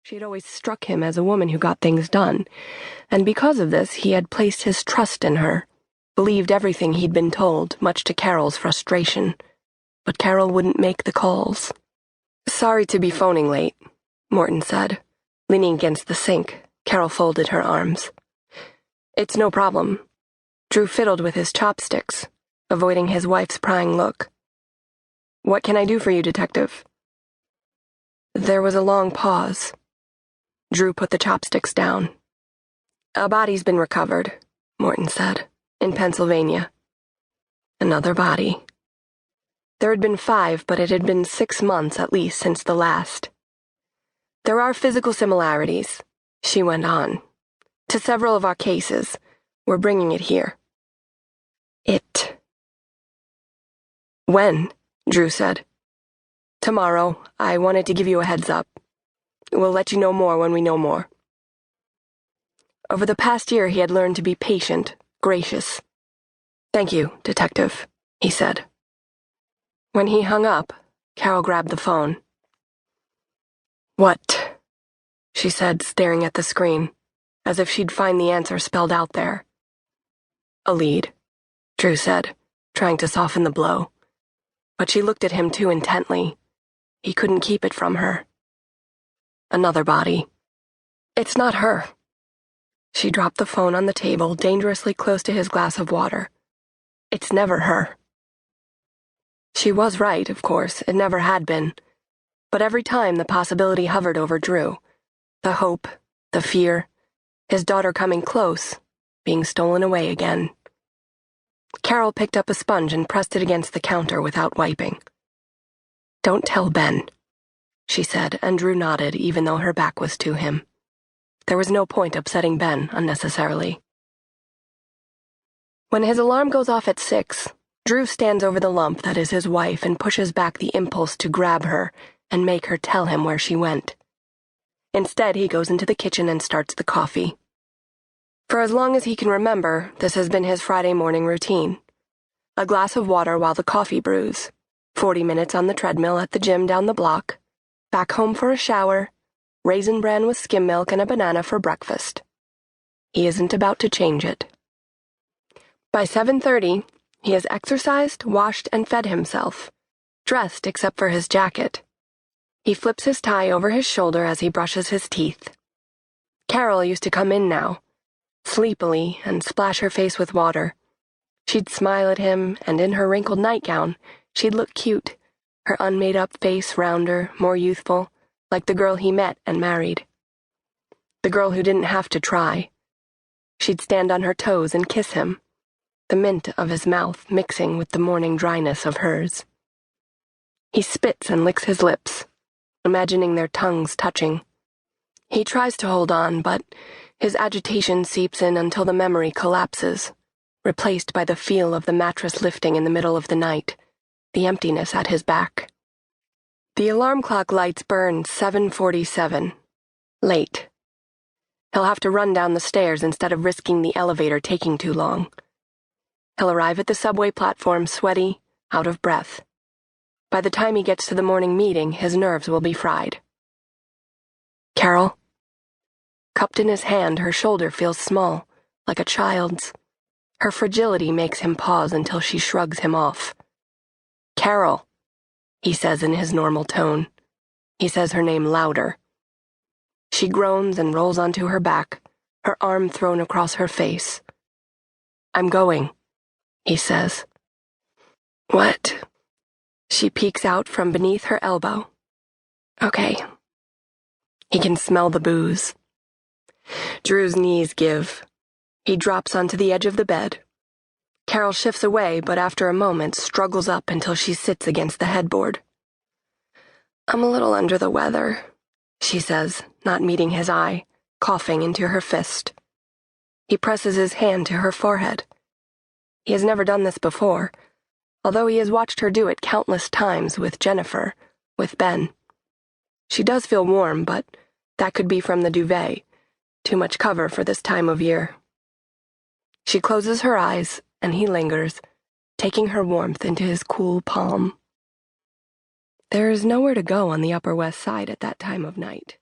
She had always struck him as a woman who got things done, and because of this he had placed his trust in her, believed everything he'd been told, much to Carol's frustration. But Carol wouldn't make the calls. "Sorry to be phoning late," Morton said. Leaning against the sink, Carol folded her arms. "It's no problem." Drew fiddled with his chopsticks, avoiding his wife's prying look. "What can I do for you, Detective?" There was a long pause. Drew put the chopsticks down. "A body's been recovered," Morton said, "in Pennsylvania." Another body. There had been 5, but it had been 6 months at least since the last. "There are physical similarities," she went on, "to several of our cases. We're bringing it here." It. "When?" Drew said. "Tomorrow. I wanted to give you a heads up. We'll let you know more when we know more." Over the past year he had learned to be patient, gracious. "Thank you, Detective," he said. When he hung up, Carol grabbed the phone. "What?" she said, staring at the screen, as if she'd find the answer spelled out there. "A lead," Drew said, trying to soften the blow. But she looked at him too intently. He couldn't keep it from her. "Another body. It's not her." She dropped the phone on the table, dangerously close to his glass of water. "It's never her." She was right, of course, it never had been. But every time the possibility hovered over Drew, the hope, the fear, his daughter coming close, being stolen away again. Carol picked up a sponge and pressed it against the counter without wiping. "Don't tell Ben," she said, and Drew nodded even though her back was to him. There was no point upsetting Ben unnecessarily. When his alarm goes off at 6, Drew stands over the lump that is his wife and pushes back the impulse to grab her and make her tell him where she went. Instead, he goes into the kitchen and starts the coffee. For as long as he can remember, this has been his Friday morning routine. A glass of water while the coffee brews, 40 minutes on the treadmill at the gym down the block, back home for a shower, raisin bran with skim milk and a banana for breakfast. He isn't about to change it. By 7:30, he has exercised, washed, and fed himself, dressed except for his jacket. He flips his tie over his shoulder as he brushes his teeth. Carol used to come in now, sleepily, and splash her face with water. She'd smile at him, and in her wrinkled nightgown, she'd look cute, her unmade-up face rounder, more youthful, like the girl he met and married. The girl who didn't have to try. She'd stand on her toes and kiss him, the mint of his mouth mixing with the morning dryness of hers. He spits and licks his lips, imagining their tongues touching. He tries to hold on, but his agitation seeps in until the memory collapses, replaced by the feel of the mattress lifting in the middle of the night, the emptiness at his back. The alarm clock lights burn 7:47. Late. He'll have to run down the stairs instead of risking the elevator taking too long. He'll arrive at the subway platform sweaty, out of breath. By the time he gets to the morning meeting, his nerves will be fried. "Carol?" Cupped in his hand, her shoulder feels small, like a child's. Her fragility makes him pause until she shrugs him off. "Carol," he says in his normal tone. He says her name louder. She groans and rolls onto her back, her arm thrown across her face. "I'm going," he says. "What?" She peeks out from beneath her elbow. "Okay." He can smell the booze. Drew's knees give. He drops onto the edge of the bed. Carol shifts away, but after a moment struggles up until she sits against the headboard. "I'm a little under the weather," she says, not meeting his eye, coughing into her fist. He presses his hand to her forehead. He has never done this before, although he has watched her do it countless times with Jennifer, with Ben. She does feel warm, but that could be from the duvet, too much cover for this time of year. She closes her eyes, and he lingers, taking her warmth into his cool palm. There is nowhere to go on the Upper West Side at that time of night.